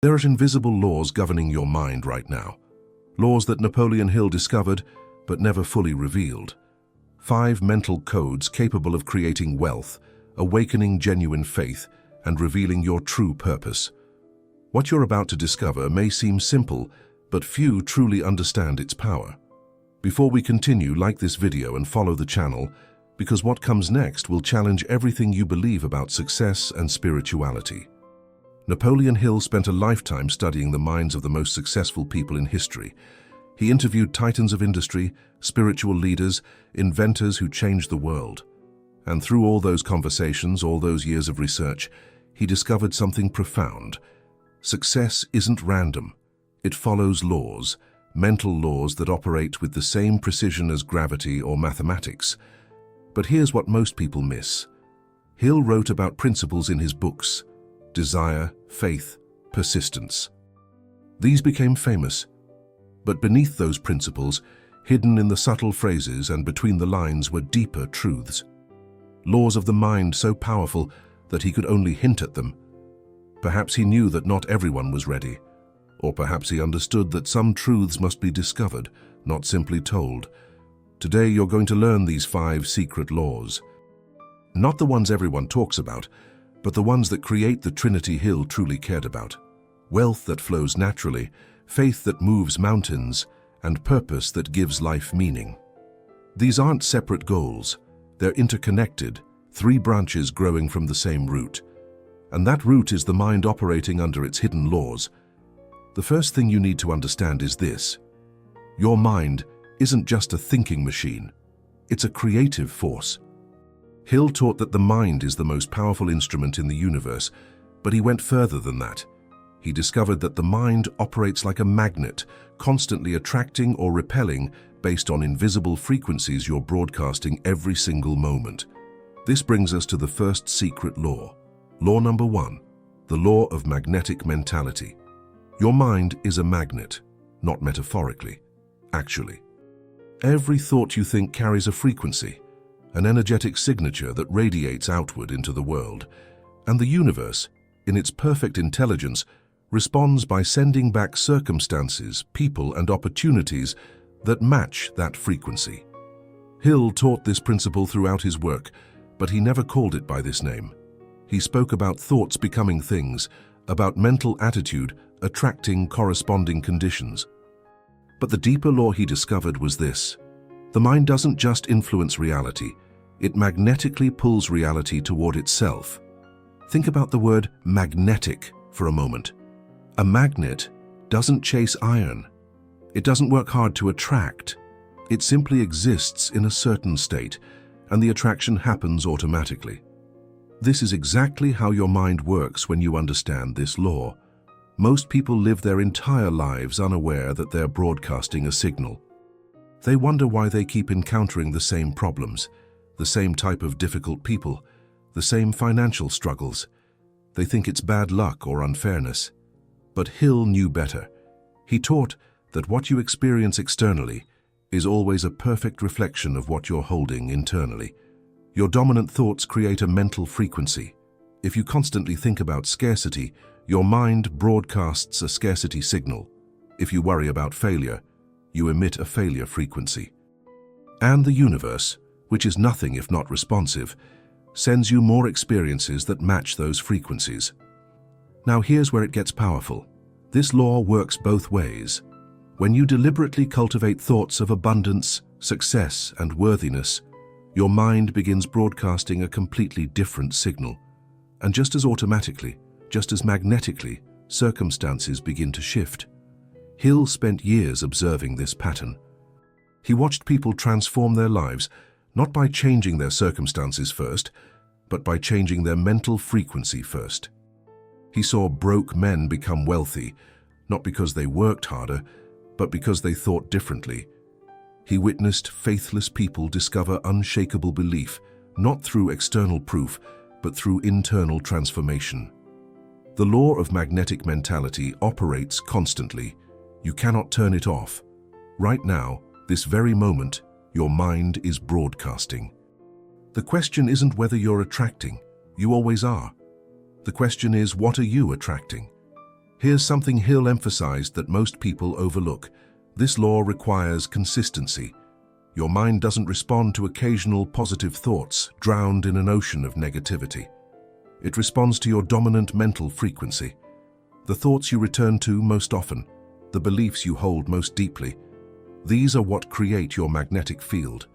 There are invisible laws governing your mind right now. Laws that Napoleon Hill discovered, but never fully revealed. 5 mental codes capable of creating wealth, awakening genuine faith, and revealing your true purpose. What you're about to discover may seem simple, but few truly understand its power. Before we continue, like this video and follow the channel, because what comes next will challenge everything you believe about success and spirituality. Napoleon Hill spent a lifetime studying the minds of the most successful people in history. He interviewed titans of industry, spiritual leaders, inventors who changed the world. And through all those conversations, all those years of research, he discovered something profound. Success isn't random. It follows laws, mental laws that operate with the same precision as gravity or mathematics. But here's what most people miss. Hill wrote about principles in his books: desire, faith, persistence. These became famous. But beneath those principles, hidden in the subtle phrases and between the lines, were deeper truths. Laws of the mind so powerful that he could only hint at them. Perhaps he knew that not everyone was ready. Or perhaps he understood that some truths must be discovered, not simply told. Today you're going to learn these 5 secret laws. Not the ones everyone talks about, but the ones that create the Trinity Hill truly cared about. Wealth that flows naturally, faith that moves mountains, and purpose that gives life meaning. These aren't separate goals. They're interconnected, 3 branches growing from the same root. And that root is the mind operating under its hidden laws. The first thing you need to understand is this: your mind isn't just a thinking machine. It's a creative force. Hill taught that the mind is the most powerful instrument in the universe, but he went further than that. He discovered that the mind operates like a magnet, constantly attracting or repelling based on invisible frequencies you're broadcasting every single moment. This brings us to the first secret law. Law number 1, the law of magnetic mentality. Your mind is a magnet, not metaphorically, actually. Every thought you think carries a frequency, an energetic signature that radiates outward into the world. And the universe, in its perfect intelligence, responds by sending back circumstances, people, and opportunities that match that frequency. Hill taught this principle throughout his work, but he never called it by this name. He spoke about thoughts becoming things, about mental attitude attracting corresponding conditions. But the deeper law he discovered was this: the mind doesn't just influence reality, it magnetically pulls reality toward itself. Think about the word magnetic for a moment. A magnet doesn't chase iron. It doesn't work hard to attract. It simply exists in a certain state, and the attraction happens automatically. This is exactly how your mind works when you understand this law. Most people live their entire lives unaware that they're broadcasting a signal. They wonder why they keep encountering the same problems, the same type of difficult people, the same financial struggles. They think it's bad luck or unfairness. But Hill knew better. He taught that what you experience externally is always a perfect reflection of what you're holding internally. Your dominant thoughts create a mental frequency. If you constantly think about scarcity, your mind broadcasts a scarcity signal. If you worry about failure, you emit a failure frequency. And the universe, which is nothing if not responsive, sends you more experiences that match those frequencies. Now here's where it gets powerful. This law works both ways. When you deliberately cultivate thoughts of abundance, success, and worthiness, your mind begins broadcasting a completely different signal. And just as automatically, just as magnetically, circumstances begin to shift. Hill spent years observing this pattern. He watched people transform their lives, not by changing their circumstances first, but by changing their mental frequency first. He saw broke men become wealthy, not because they worked harder, but because they thought differently. He witnessed faithless people discover unshakable belief, not through external proof, but through internal transformation. The law of magnetic mentality operates constantly. You cannot turn it off. Right now, this very moment, your mind is broadcasting. The question isn't whether you're attracting. You always are. The question is, what are you attracting? Here's something Hill emphasized that most people overlook. This law requires consistency. Your mind doesn't respond to occasional positive thoughts drowned in an ocean of negativity. It responds to your dominant mental frequency. The thoughts you return to most often, the beliefs you hold most deeply, these are what create your magnetic field.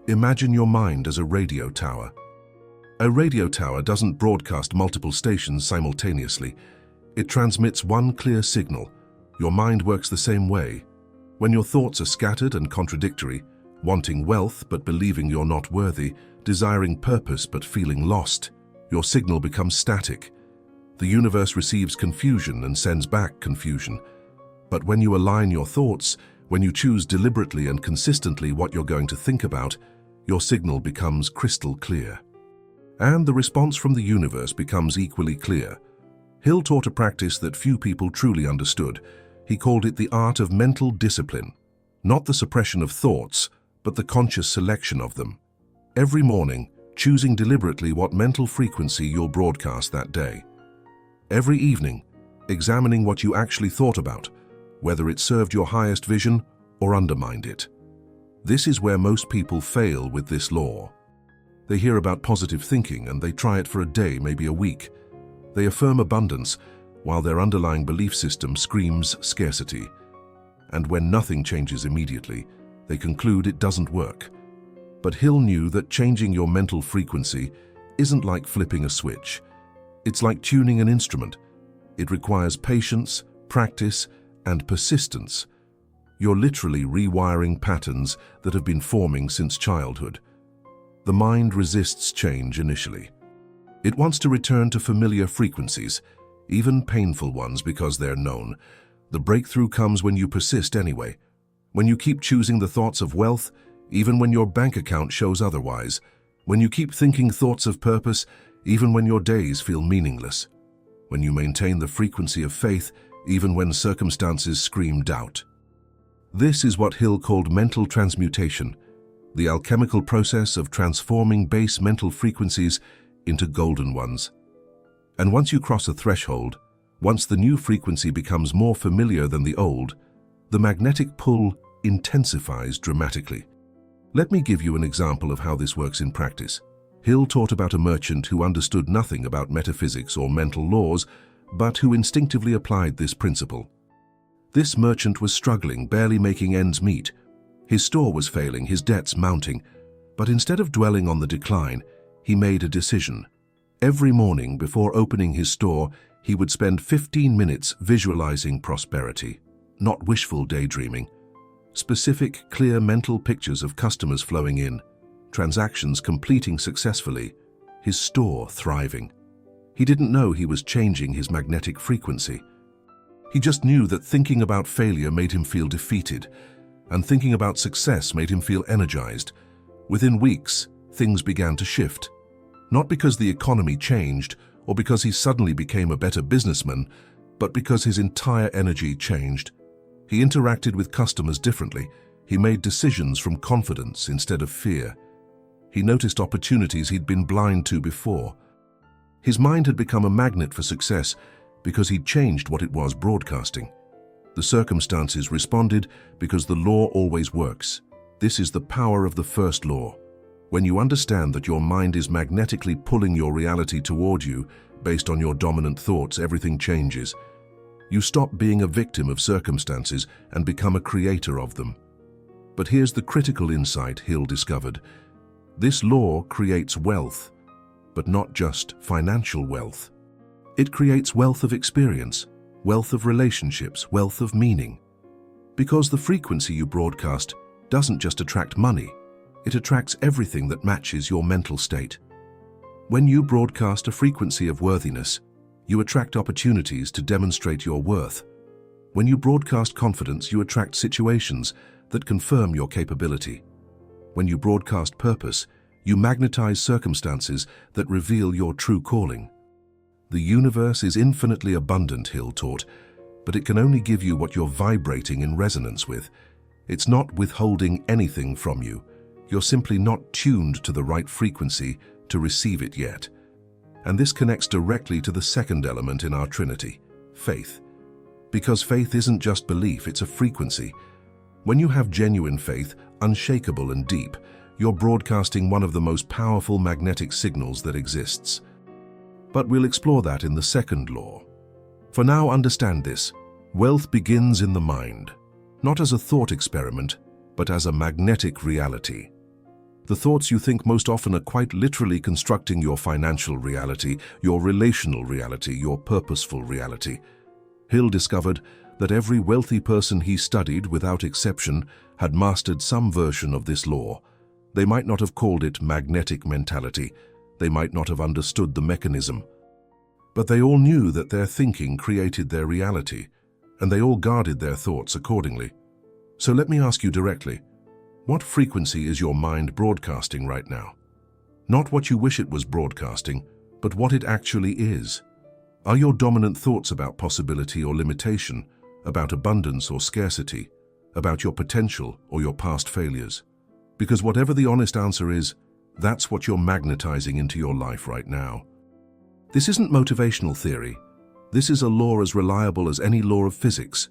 Imagine your mind as a radio tower. A radio tower doesn't broadcast multiple stations simultaneously. It transmits one clear signal. Your mind works the same way. When your thoughts are scattered and contradictory, wanting wealth but believing you're not worthy, desiring purpose but feeling lost, your signal becomes static. The universe receives confusion and sends back confusion. But when you align your thoughts, when you choose deliberately and consistently what you're going to think about, your signal becomes crystal clear. And the response from the universe becomes equally clear. Hill taught a practice that few people truly understood. He called it the art of mental discipline. Not the suppression of thoughts, but the conscious selection of them. Every morning, choosing deliberately what mental frequency you'll broadcast that day. Every evening, examining what you actually thought about, whether it served your highest vision or undermined it. This is where most people fail with this law. They hear about positive thinking and they try it for a day, maybe a week. They affirm abundance, while their underlying belief system screams scarcity. And when nothing changes immediately, they conclude it doesn't work. But Hill knew that changing your mental frequency isn't like flipping a switch. It's like tuning an instrument. It requires patience, practice, and persistence. You're literally rewiring patterns that have been forming since childhood. The mind resists change initially. It wants to return to familiar frequencies, even painful ones because they're known. The breakthrough comes when you persist anyway. When you keep choosing the thoughts of wealth, even when your bank account shows otherwise. When you keep thinking thoughts of purpose, even when your days feel meaningless. When you maintain the frequency of faith, even when circumstances scream doubt. This is what Hill called mental transmutation, the alchemical process of transforming base mental frequencies into golden ones. And once you cross a threshold, once the new frequency becomes more familiar than the old, the magnetic pull intensifies dramatically. Let me give you an example of how this works in practice. Hill taught about a merchant who understood nothing about metaphysics or mental laws, but who instinctively applied this principle. This merchant was struggling, barely making ends meet. His store was failing, his debts mounting. But instead of dwelling on the decline, he made a decision. Every morning before opening his store, he would spend 15 minutes visualizing prosperity, not wishful daydreaming. Specific, clear mental pictures of customers flowing in, transactions completing successfully, his store thriving. He didn't know he was changing his magnetic frequency. He just knew that thinking about failure made him feel defeated, and thinking about success made him feel energized. Within weeks, things began to shift. Not because the economy changed, or because he suddenly became a better businessman, but because his entire energy changed. He interacted with customers differently. He made decisions from confidence instead of fear. He noticed opportunities he'd been blind to before. His mind had become a magnet for success because he'd changed what it was broadcasting. The circumstances responded because the law always works. This is the power of the first law. When you understand that your mind is magnetically pulling your reality toward you based on your dominant thoughts, everything changes. You stop being a victim of circumstances and become a creator of them. But here's the critical insight Hill discovered. This law creates wealth, but not just financial wealth. It creates wealth of experience, wealth of relationships, wealth of meaning. Because the frequency you broadcast doesn't just attract money, it attracts everything that matches your mental state. When you broadcast a frequency of worthiness, you attract opportunities to demonstrate your worth. When you broadcast confidence, you attract situations that confirm your capability. When you broadcast purpose, you magnetize circumstances that reveal your true calling. The universe is infinitely abundant, Hill taught, but it can only give you what you're vibrating in resonance with. It's not withholding anything from you. You're simply not tuned to the right frequency to receive it yet. And this connects directly to the second element in our Trinity, faith. Because faith isn't just belief, it's a frequency. When you have genuine faith, unshakable and deep, you're broadcasting one of the most powerful magnetic signals that exists. But we'll explore that in the second law. For now, understand this. Wealth begins in the mind, not as a thought experiment, but as a magnetic reality. The thoughts you think most often are quite literally constructing your financial reality, your relational reality, your purposeful reality. Hill discovered that every wealthy person he studied, without exception, had mastered some version of this law. They might not have called it magnetic mentality. They might not have understood the mechanism. But they all knew that their thinking created their reality, and they all guarded their thoughts accordingly. So let me ask you directly, what frequency is your mind broadcasting right now? Not what you wish it was broadcasting, but what it actually is. Are your dominant thoughts about possibility or limitation, about abundance or scarcity, about your potential or your past failures? Because whatever the honest answer is, that's what you're magnetizing into your life right now. This isn't motivational theory. This is a law as reliable as any law of physics.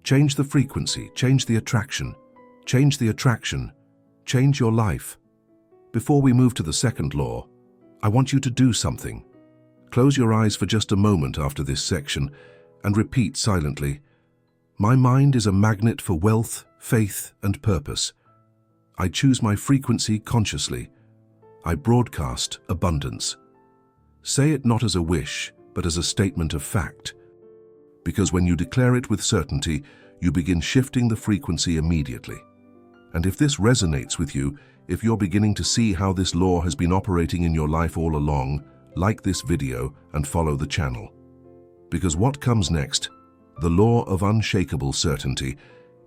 Change the frequency, change the attraction, change the attraction, change your life. Before we move to the second law, I want you to do something. Close your eyes for just a moment after this section and repeat silently, "My mind is a magnet for wealth, faith, and purpose. I choose my frequency consciously. I broadcast abundance." Say it not as a wish, but as a statement of fact. Because when you declare it with certainty, you begin shifting the frequency immediately. And if this resonates with you, if you're beginning to see how this law has been operating in your life all along, like this video and follow the channel. Because what comes next, the Law of Unshakable Certainty,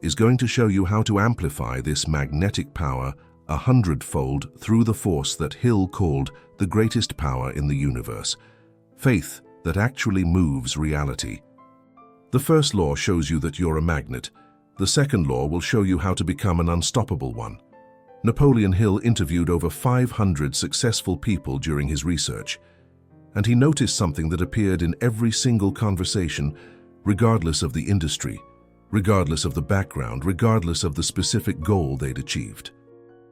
is going to show you how to amplify this magnetic power 100-fold through the force that Hill called the greatest power in the universe, faith that actually moves reality. The first law shows you that you're a magnet. The second law will show you how to become an unstoppable one. Napoleon Hill interviewed over 500 successful people during his research, and he noticed something that appeared in every single conversation, regardless of the industry, regardless of the background, regardless of the specific goal they'd achieved.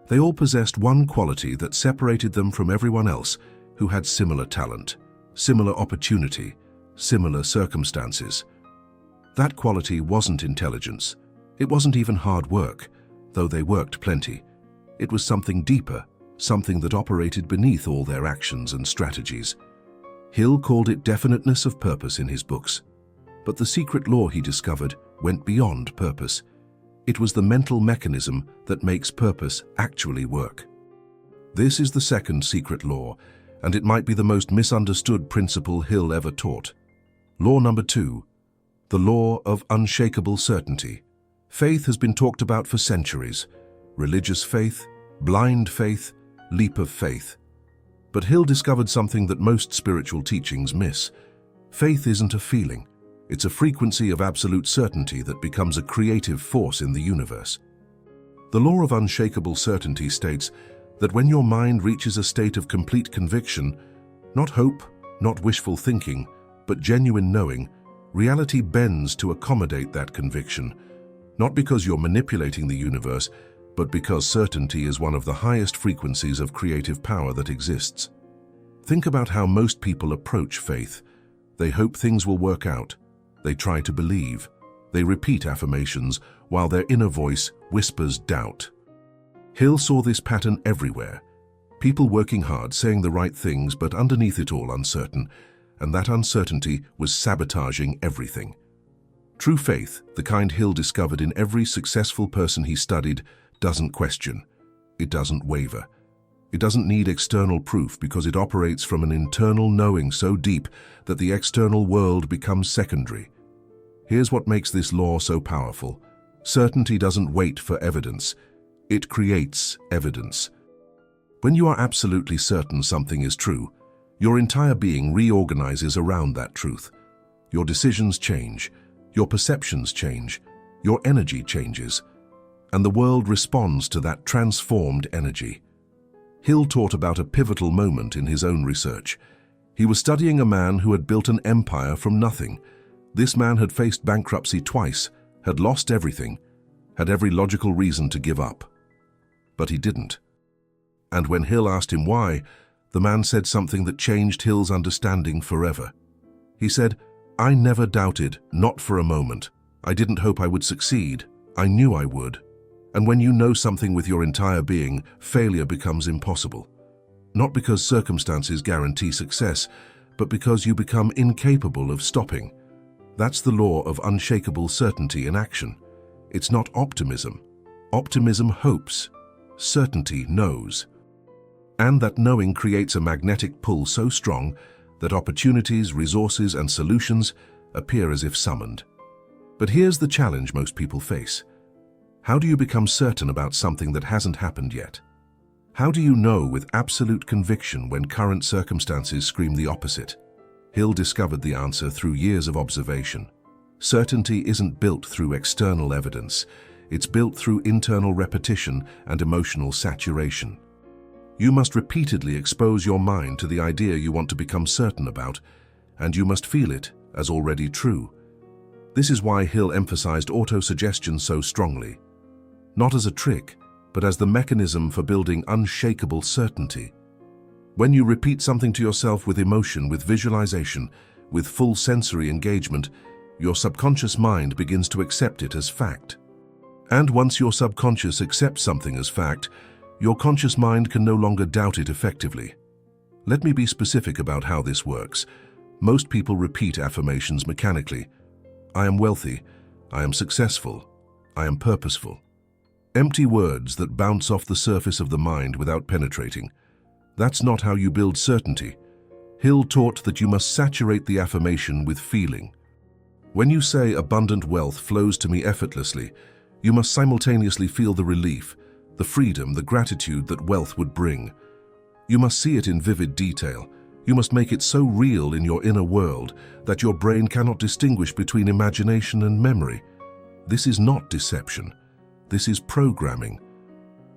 They all possessed one quality that separated them from everyone else who had similar talent, similar opportunity, similar circumstances. That quality wasn't intelligence. It wasn't even hard work, though they worked plenty. It was something deeper, something that operated beneath all their actions and strategies. Hill called it definiteness of purpose in his books. But the secret law he discovered went beyond purpose. It was the mental mechanism that makes purpose actually work. This is the second secret law, and it might be the most misunderstood principle Hill ever taught. Law number 2, the Law of Unshakable Certainty. Faith has been talked about for centuries. Religious faith, blind faith, leap of faith. But Hill discovered something that most spiritual teachings miss. Faith isn't a feeling. It's a frequency of absolute certainty that becomes a creative force in the universe. The Law of Unshakable Certainty states that when your mind reaches a state of complete conviction, not hope, not wishful thinking, but genuine knowing, reality bends to accommodate that conviction, not because you're manipulating the universe, but because certainty is one of the highest frequencies of creative power that exists. Think about how most people approach faith. They hope things will work out. They try to believe. They repeat affirmations while their inner voice whispers doubt. Hill saw this pattern everywhere. People working hard, saying the right things, but underneath it all uncertain, and that uncertainty was sabotaging everything. True faith, the kind Hill discovered in every successful person he studied, doesn't question. It doesn't waver. It doesn't need external proof because it operates from an internal knowing so deep that the external world becomes secondary. Here's what makes this law so powerful. Certainty doesn't wait for evidence. It creates evidence. When you are absolutely certain something is true, your entire being reorganizes around that truth. Your decisions change, your perceptions change, your energy changes, and the world responds to that transformed energy. Hill taught about a pivotal moment in his own research. He was studying a man who had built an empire from nothing, This man had faced bankruptcy twice, had lost everything, had every logical reason to give up. But he didn't. And when Hill asked him why, the man said something that changed Hill's understanding forever. He said, "I never doubted, not for a moment. I didn't hope I would succeed. I knew I would." And when you know something with your entire being, failure becomes impossible. Not because circumstances guarantee success, but because you become incapable of stopping. That's the law of unshakable certainty in action. It's not optimism. Optimism hopes. Certainty knows. And that knowing creates a magnetic pull so strong that opportunities, resources, and solutions appear as if summoned. But here's the challenge most people face. How do you become certain about something that hasn't happened yet? How do you know with absolute conviction when current circumstances scream the opposite? Hill discovered the answer through years of observation. Certainty isn't built through external evidence. It's built through internal repetition and emotional saturation. You must repeatedly expose your mind to the idea you want to become certain about, and you must feel it as already true. This is why Hill emphasized autosuggestion so strongly. Not as a trick, but as the mechanism for building unshakable certainty. When you repeat something to yourself with emotion, with visualization, with full sensory engagement, your subconscious mind begins to accept it as fact. And once your subconscious accepts something as fact, your conscious mind can no longer doubt it effectively. Let me be specific about how this works. Most people repeat affirmations mechanically. I am wealthy. I am successful. I am purposeful. Empty words that bounce off the surface of the mind without penetrating. That's not how you build certainty. Hill taught that you must saturate the affirmation with feeling. When you say abundant wealth flows to me effortlessly, you must simultaneously feel the relief, the freedom, the gratitude that wealth would bring. You must see it in vivid detail. You must make it so real in your inner world that your brain cannot distinguish between imagination and memory. This is not deception. This is programming.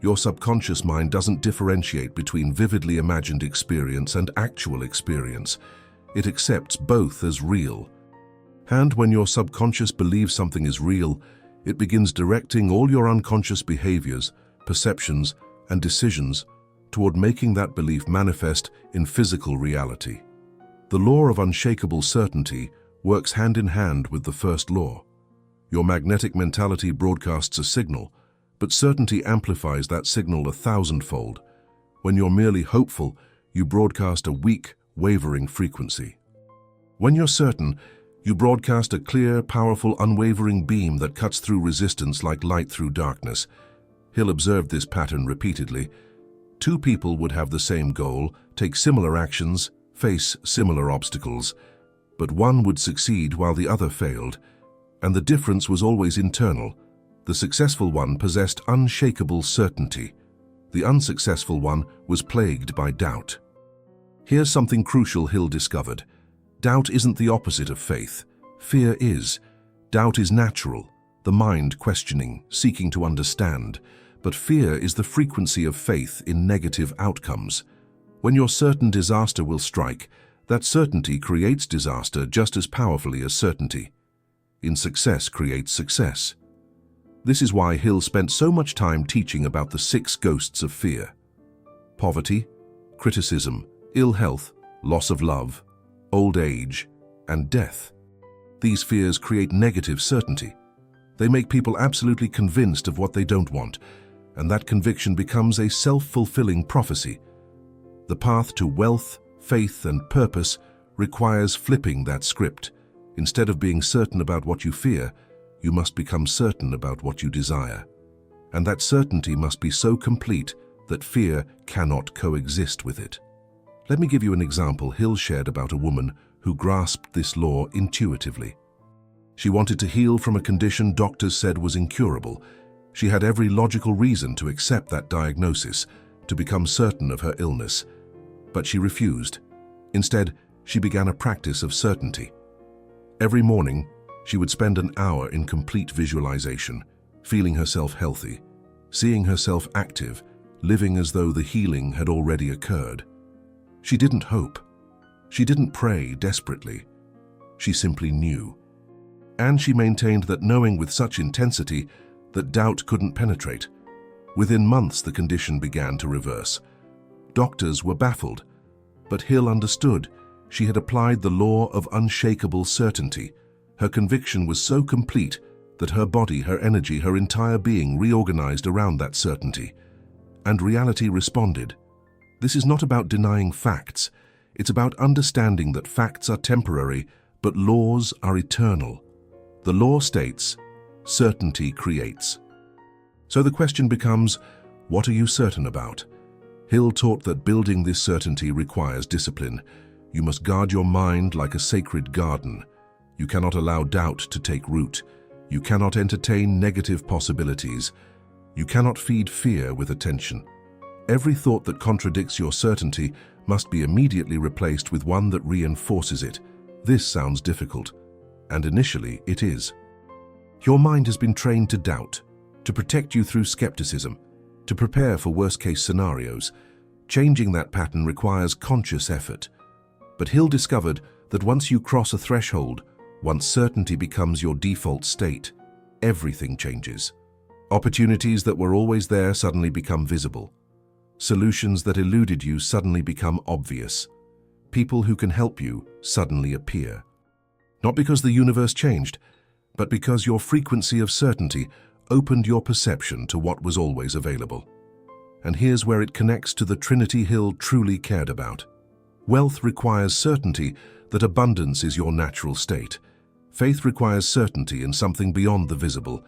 Your subconscious mind doesn't differentiate between vividly imagined experience and actual experience. It accepts both as real. And when your subconscious believes something is real, it begins directing all your unconscious behaviors, perceptions, and decisions toward making that belief manifest in physical reality. The law of unshakable certainty works hand in hand with the first law. Your magnetic mentality broadcasts a signal, but certainty amplifies that signal 1,000-fold. When you're merely hopeful, you broadcast a weak, wavering frequency. When you're certain, you broadcast a clear, powerful, unwavering beam that cuts through resistance like light through darkness. Hill observed this pattern repeatedly. Two people would have the same goal, take similar actions, face similar obstacles, but one would succeed while the other failed, and the difference was always internal. The successful one possessed unshakable certainty. The unsuccessful one was plagued by doubt. Here's something crucial Hill discovered. Doubt isn't the opposite of faith. Fear is. Doubt is natural, the mind questioning, seeking to understand. But fear is the frequency of faith in negative outcomes. When you're certain disaster will strike, that certainty creates disaster just as powerfully as certainty. Success creates success. This is why Hill spent so much time teaching about the 6 ghosts of fear: poverty, criticism, ill health, loss of love, old age, and death. These fears create negative certainty. They make people absolutely convinced of what they don't want, and that conviction becomes a self-fulfilling prophecy. The path to wealth, faith, and purpose requires flipping that script. Instead of being certain about what you fear, you must become certain about what you desire. And that certainty must be so complete that fear cannot coexist with it. Let me give you an example Hill shared about a woman who grasped this law intuitively. She wanted to heal from a condition doctors said was incurable. She had every logical reason to accept that diagnosis, to become certain of her illness. But she refused. Instead, she began a practice of certainty. Every morning, she would spend an hour in complete visualization, feeling herself healthy, seeing herself active, living as though the healing had already occurred. She didn't hope. She didn't pray desperately. She simply knew. And she maintained that knowing with such intensity that doubt couldn't penetrate. Within months, the condition began to reverse. Doctors were baffled, but Hill understood. She had applied the law of unshakable certainty. Her conviction was so complete that her body, her energy, her entire being reorganized around that certainty. And reality responded. This is not about denying facts. It's about understanding that facts are temporary, but laws are eternal. The law states, certainty creates. So the question becomes, what are you certain about? Hill taught that building this certainty requires discipline. You must guard your mind like a sacred garden. You cannot allow doubt to take root. You cannot entertain negative possibilities. You cannot feed fear with attention. Every thought that contradicts your certainty must be immediately replaced with one that reinforces it. This sounds difficult, and initially it is. Your mind has been trained to doubt, to protect you through skepticism, to prepare for worst-case scenarios. Changing that pattern requires conscious effort. But Hill discovered that once you cross a threshold, once certainty becomes your default state, everything changes. Opportunities that were always there suddenly become visible. Solutions that eluded you suddenly become obvious. People who can help you suddenly appear. Not because the universe changed, but because your frequency of certainty opened your perception to what was always available. And here's where it connects to the Trinity Hill truly cared about. Wealth requires certainty that abundance is your natural state. Faith requires certainty in something beyond the visible.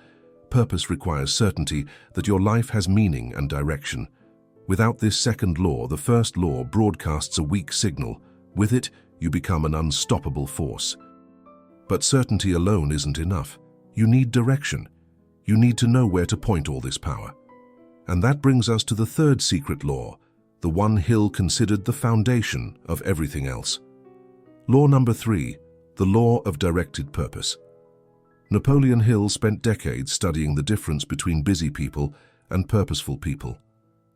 Purpose requires certainty that your life has meaning and direction. Without this second law, the first law broadcasts a weak signal. With it, you become an unstoppable force. But certainty alone isn't enough. You need direction. You need to know where to point all this power. And that brings us to the third secret law, the one Hill considered the foundation of everything else. Law number 3, the law of directed purpose. Napoleon Hill spent decades studying the difference between busy people and purposeful people.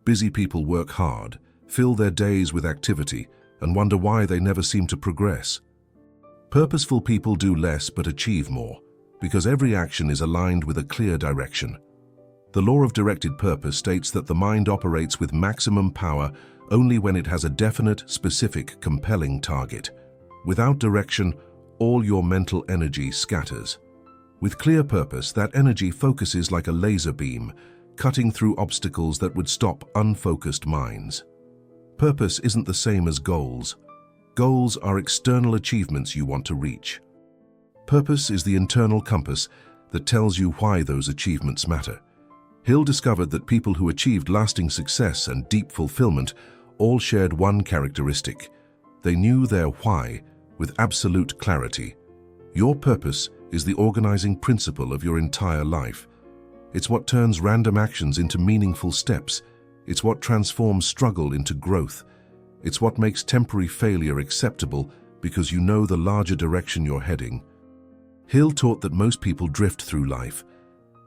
Busy people work hard, fill their days with activity, and wonder why they never seem to progress. Purposeful people do less but achieve more, because every action is aligned with a clear direction. The law of directed purpose states that the mind operates with maximum power only when it has a definite, specific, compelling target. Without direction, all your mental energy scatters. With clear purpose, that energy focuses like a laser beam, cutting through obstacles that would stop unfocused minds. Purpose isn't the same as goals. Goals are external achievements you want to reach. Purpose is the internal compass that tells you why those achievements matter. Hill discovered that people who achieved lasting success and deep fulfillment all shared one characteristic. They knew their why with absolute clarity. Your purpose is the organizing principle of your entire life. It's what turns random actions into meaningful steps. It's what transforms struggle into growth. It's what makes temporary failure acceptable because you know the larger direction you're heading. Hill taught that most people drift through life.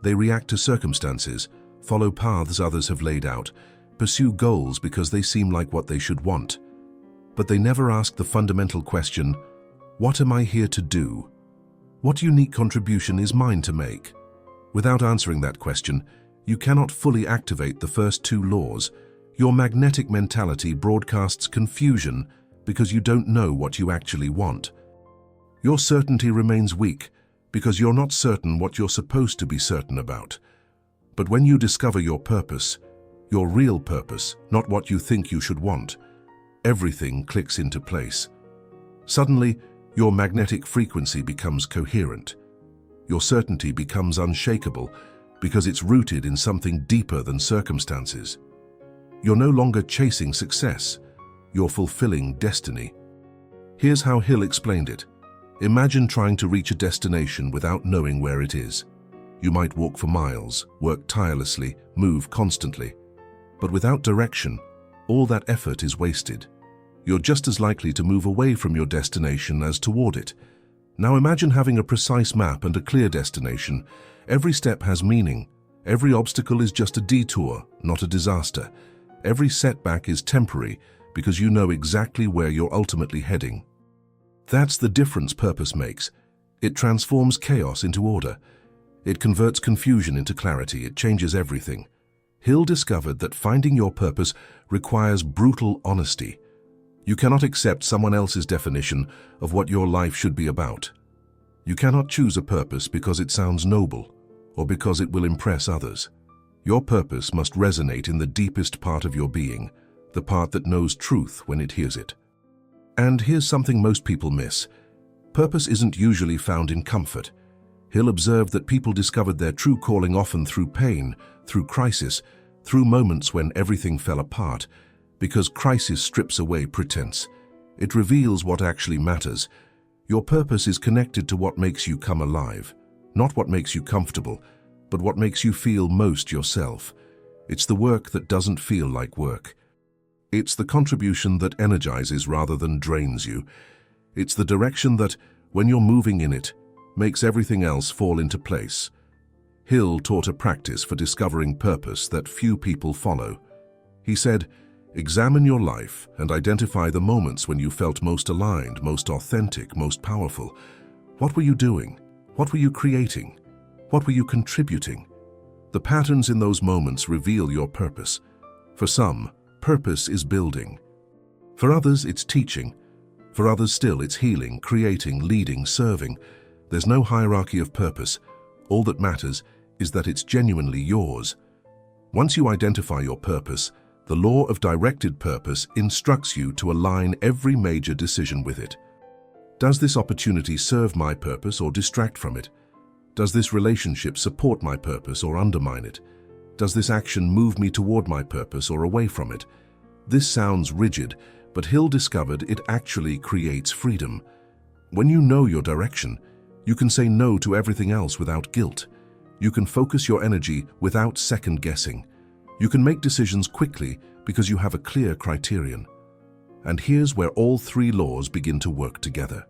They react to circumstances, follow paths others have laid out, pursue goals because they seem like what they should want. But they never ask the fundamental question, what am I here to do? What unique contribution is mine to make? Without answering that question, you cannot fully activate the first two laws. Your magnetic mentality broadcasts confusion because you don't know what you actually want. Your certainty remains weak because you're not certain what you're supposed to be certain about. But when you discover your purpose, your real purpose, not what you think you should want, everything clicks into place. Suddenly, your magnetic frequency becomes coherent. Your certainty becomes unshakable because it's rooted in something deeper than circumstances. You're no longer chasing success, you're fulfilling destiny. Here's how Hill explained it. Imagine trying to reach a destination without knowing where it is. You might walk for miles, work tirelessly, move constantly. But without direction, all that effort is wasted. You're just as likely to move away from your destination as toward it. Now imagine having a precise map and a clear destination. Every step has meaning. Every obstacle is just a detour, not a disaster. Every setback is temporary because you know exactly where you're ultimately heading. That's the difference purpose makes. It transforms chaos into order. It converts confusion into clarity. It changes everything. Hill discovered that finding your purpose requires brutal honesty. You cannot accept someone else's definition of what your life should be about. You cannot choose a purpose because it sounds noble or because it will impress others. Your purpose must resonate in the deepest part of your being, the part that knows truth when it hears it. And here's something most people miss. Purpose isn't usually found in comfort. Hill observed that people discovered their true calling often through pain, through crisis, through moments when everything fell apart, because crisis strips away pretense. It reveals what actually matters. Your purpose is connected to what makes you come alive, not what makes you comfortable, but what makes you feel most yourself. It's the work that doesn't feel like work. It's the contribution that energizes rather than drains you. It's the direction that, when you're moving in it, makes everything else fall into place. Hill taught a practice for discovering purpose that few people follow. He said, "Examine your life and identify the moments when you felt most aligned, most authentic, most powerful. What were you doing? What were you creating? What were you contributing?" The patterns in those moments reveal your purpose. For some, purpose is building. For others, it's teaching. For others still, it's healing, creating, leading, serving. There's no hierarchy of purpose. All that matters is that it's genuinely yours. Once you identify your purpose, the law of directed purpose instructs you to align every major decision with it. Does this opportunity serve my purpose or distract from it? Does this relationship support my purpose or undermine it? Does this action move me toward my purpose or away from it? This sounds rigid, but Hill discovered it actually creates freedom. When you know your direction, you can say no to everything else without guilt. You can focus your energy without second-guessing. You can make decisions quickly because you have a clear criterion. And here's where all three laws begin to work together.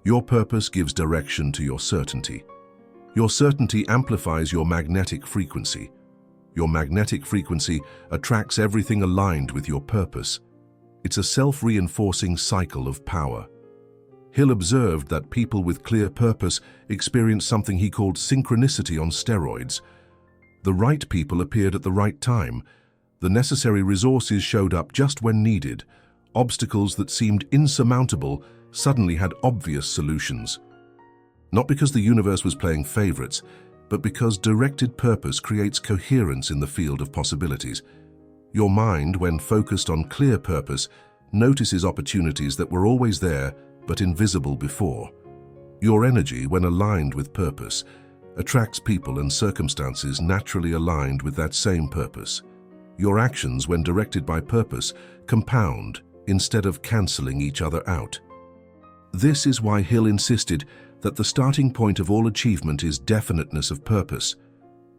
Your purpose gives direction to your certainty. Your certainty amplifies your magnetic frequency. Your magnetic frequency attracts everything aligned with your purpose. It's a self-reinforcing cycle of power. Hill observed that people with clear purpose experience something he called synchronicity on steroids. The right people appeared at the right time. The necessary resources showed up just when needed. Obstacles that seemed insurmountable suddenly had obvious solutions. Not because the universe was playing favorites, but because directed purpose creates coherence in the field of possibilities. Your mind, when focused on clear purpose, notices opportunities that were always there but invisible before. Your energy, when aligned with purpose, attracts people and circumstances naturally aligned with that same purpose. Your actions, when directed by purpose, compound instead of cancelling each other out. This is why Hill insisted that the starting point of all achievement is definiteness of purpose.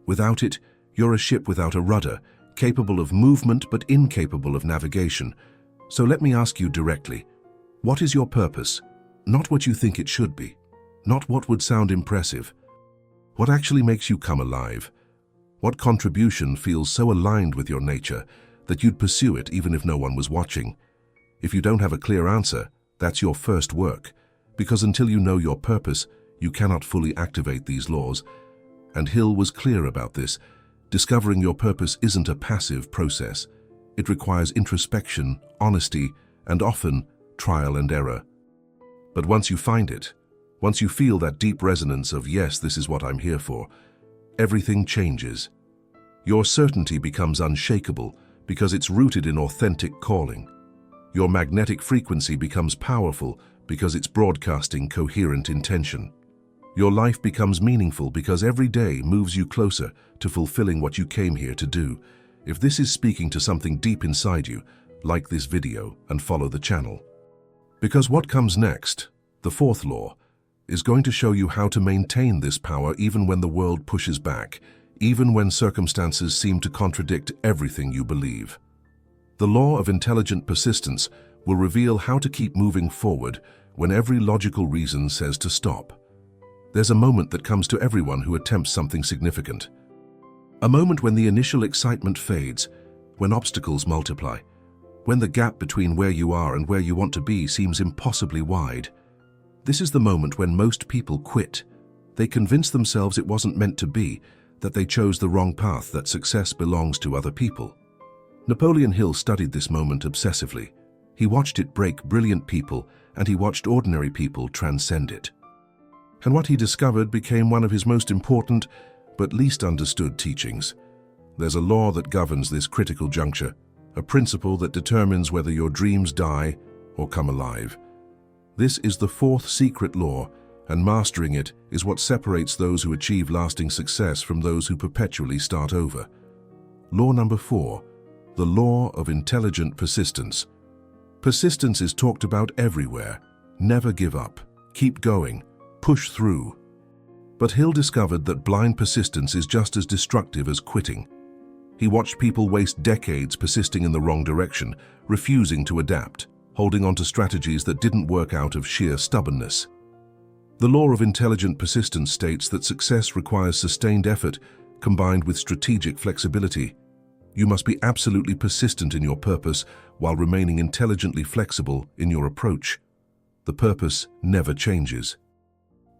Without it, you're a ship without a rudder, capable of movement but incapable of navigation. So let me ask you directly, what is your purpose? Not what you think it should be, not what would sound impressive. What actually makes you come alive? What contribution feels so aligned with your nature that you'd pursue it even if no one was watching? If you don't have a clear answer, that's your first work, because until you know your purpose, you cannot fully activate these laws. And Hill was clear about this. Discovering your purpose isn't a passive process. It requires introspection, honesty, and often trial and error. But once you find it, once you feel that deep resonance of yes, this is what I'm here for, everything changes. Your certainty becomes unshakable because it's rooted in authentic calling. Your magnetic frequency becomes powerful because it's broadcasting coherent intention. Your life becomes meaningful because every day moves you closer to fulfilling what you came here to do. If this is speaking to something deep inside you, like this video and follow the channel. Because what comes next, the fourth law, is going to show you how to maintain this power even when the world pushes back, even when circumstances seem to contradict everything you believe. The law of intelligent persistence will reveal how to keep moving forward when every logical reason says to stop. There's a moment that comes to everyone who attempts something significant. A moment when the initial excitement fades, when obstacles multiply, when the gap between where you are and where you want to be seems impossibly wide. This is the moment when most people quit. They convince themselves it wasn't meant to be, that they chose the wrong path, that success belongs to other people. Napoleon Hill studied this moment obsessively. He watched it break brilliant people, and he watched ordinary people transcend it. And what he discovered became one of his most important but least understood teachings. There's a law that governs this critical juncture, a principle that determines whether your dreams die or come alive. This is the fourth secret law, and mastering it is what separates those who achieve lasting success from those who perpetually start over. Law number 4, the law of intelligent persistence. Persistence is talked about everywhere. Never give up. Keep going. Push through. But Hill discovered that blind persistence is just as destructive as quitting. He watched people waste decades persisting in the wrong direction, refusing to adapt, holding on to strategies that didn't work out of sheer stubbornness. The law of intelligent persistence states that success requires sustained effort combined with strategic flexibility. You must be absolutely persistent in your purpose while remaining intelligently flexible in your approach. The purpose never changes.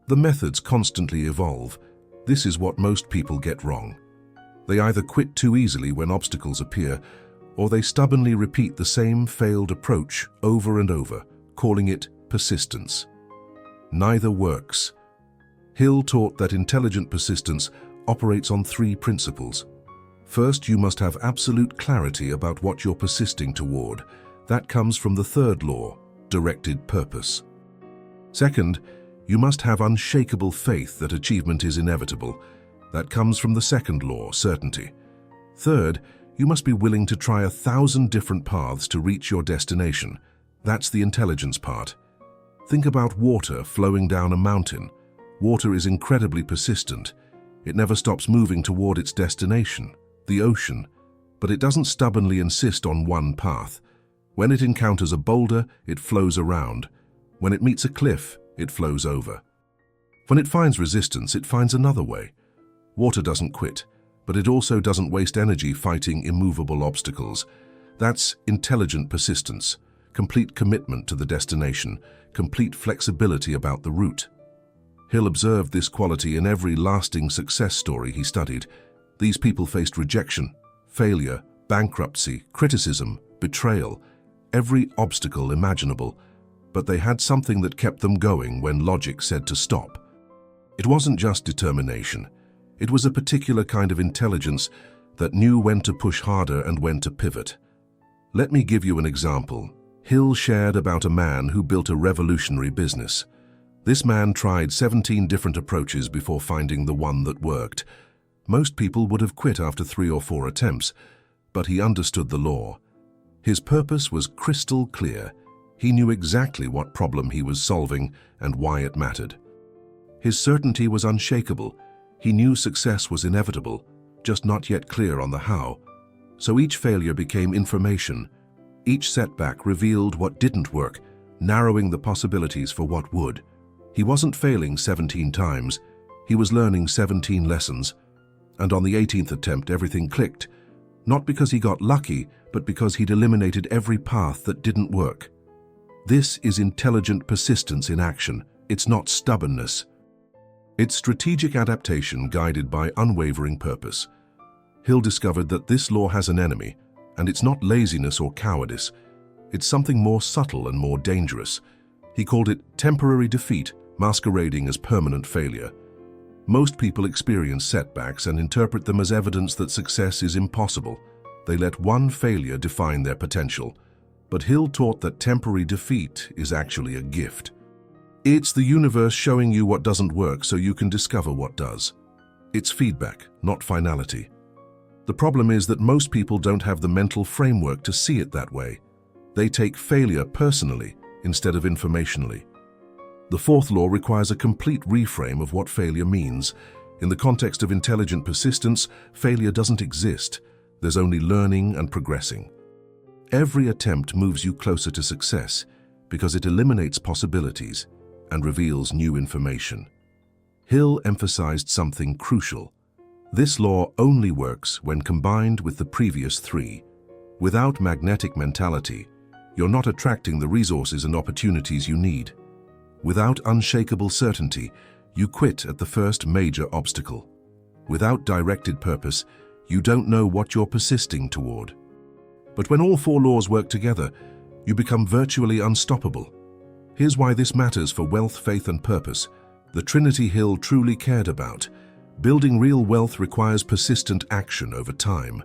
The methods constantly evolve. This is what most people get wrong. They either quit too easily when obstacles appear, or they stubbornly repeat the same failed approach over and over, calling it persistence. Neither works. Hill taught that intelligent persistence operates on 3 principles. First, you must have absolute clarity about what you're persisting toward. That comes from the 3rd law, directed purpose. Second, you must have unshakable faith that achievement is inevitable. That comes from the 2nd law, certainty. Third, you must be willing to try 1,000 different paths to reach your destination. That's the intelligence part. Think about water flowing down a mountain. Water is incredibly persistent. It never stops moving toward its destination, the ocean, but it doesn't stubbornly insist on one path. When it encounters a boulder, it flows around. When it meets a cliff, it flows over. When it finds resistance, it finds another way. Water doesn't quit, but it also doesn't waste energy fighting immovable obstacles. That's intelligent persistence, complete commitment to the destination, complete flexibility about the route. Hill observed this quality in every lasting success story he studied. These people faced rejection, failure, bankruptcy, criticism, betrayal, every obstacle imaginable, but they had something that kept them going when logic said to stop. It wasn't just determination. It was a particular kind of intelligence that knew when to push harder and when to pivot. Let me give you an example. Hill shared about a man who built a revolutionary business. This man tried 17 different approaches before finding the one that worked. Most people would have quit after 3 or 4 attempts, but he understood the law. His purpose was crystal clear. He knew exactly what problem he was solving and why it mattered. His certainty was unshakable. He knew success was inevitable, just not yet clear on the how. So each failure became information. Each setback revealed what didn't work, narrowing the possibilities for what would. He wasn't failing 17 times. He was learning 17 lessons. And on the 18th attempt, everything clicked. Not because he got lucky, but because he'd eliminated every path that didn't work. This is intelligent persistence in action. It's not stubbornness. It's strategic adaptation guided by unwavering purpose. Hill discovered that this law has an enemy, and it's not laziness or cowardice. It's something more subtle and more dangerous. He called it temporary defeat, masquerading as permanent failure. Most people experience setbacks and interpret them as evidence that success is impossible. They let one failure define their potential. But Hill taught that temporary defeat is actually a gift. It's the universe showing you what doesn't work so you can discover what does. It's feedback, not finality. The problem is that most people don't have the mental framework to see it that way. They take failure personally instead of informationally. The 4th law requires a complete reframe of what failure means. In the context of intelligent persistence, failure doesn't exist. There's only learning and progressing. Every attempt moves you closer to success because it eliminates possibilities and reveals new information. Hill emphasized something crucial. This law only works when combined with the previous 3. Without magnetic mentality, you're not attracting the resources and opportunities you need. Without unshakable certainty, you quit at the first major obstacle. Without directed purpose, you don't know what you're persisting toward. But when all four laws work together, you become virtually unstoppable. Here's why this matters for wealth, faith, and purpose. The Trinity Hill truly cared about. Building real wealth requires persistent action over time.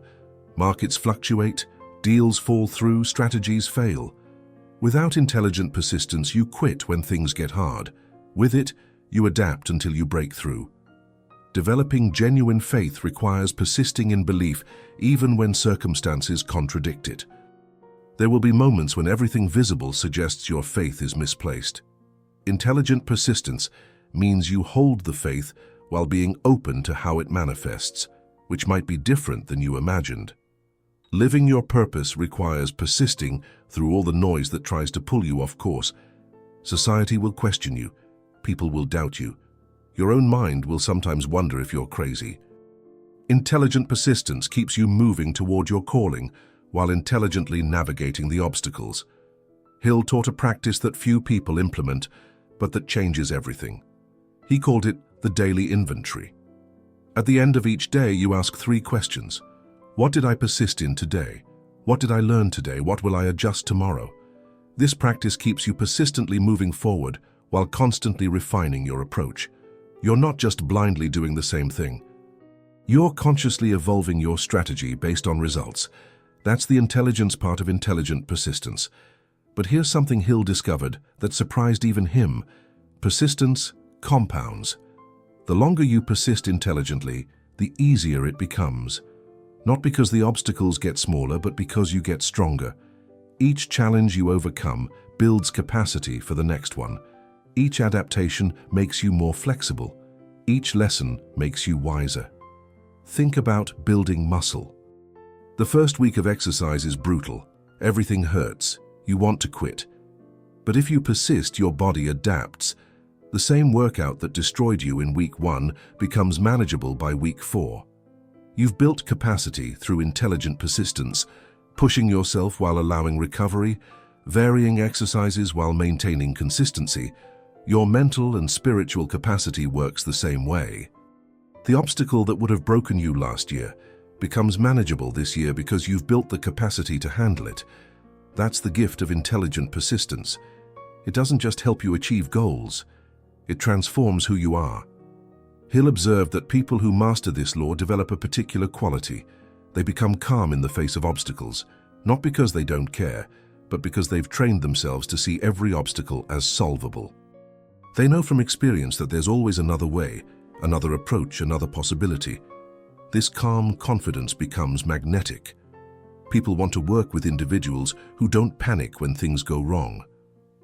Markets fluctuate, deals fall through, strategies fail. Without intelligent persistence, you quit when things get hard. With it, you adapt until you break through. Developing genuine faith requires persisting in belief even when circumstances contradict it. There will be moments when everything visible suggests your faith is misplaced. Intelligent persistence means you hold the faith while being open to how it manifests, which might be different than you imagined. Living your purpose requires persisting through all the noise that tries to pull you off course. Society will question you. People will doubt you. Your own mind will sometimes wonder if you're crazy. Intelligent persistence keeps you moving toward your calling while intelligently navigating the obstacles. Hill taught a practice that few people implement, but that changes everything. He called it the daily inventory. At the end of each day, you ask 3 questions. What did I persist in today? What did I learn today? What will I adjust tomorrow? This practice keeps you persistently moving forward while constantly refining your approach. You're not just blindly doing the same thing. You're consciously evolving your strategy based on results. That's the intelligence part of intelligent persistence. But here's something Hill discovered that surprised even him. Persistence compounds. The longer you persist intelligently, the easier it becomes. Not because the obstacles get smaller, but because you get stronger. Each challenge you overcome builds capacity for the next one. Each adaptation makes you more flexible. Each lesson makes you wiser. Think about building muscle. The first week of exercise is brutal. Everything hurts. You want to quit. But if you persist, your body adapts. The same workout that destroyed you in week 1 becomes manageable by week 4. You've built capacity through intelligent persistence, pushing yourself while allowing recovery, varying exercises while maintaining consistency. Your mental and spiritual capacity works the same way. The obstacle that would have broken you last year becomes manageable this year because you've built the capacity to handle it. That's the gift of intelligent persistence. It doesn't just help you achieve goals, it transforms who you are. Hill observed that people who master this law develop a particular quality. They become calm in the face of obstacles, not because they don't care, but because they've trained themselves to see every obstacle as solvable. They know from experience that there's always another way, another approach, another possibility. This calm confidence becomes magnetic. People want to work with individuals who don't panic when things go wrong.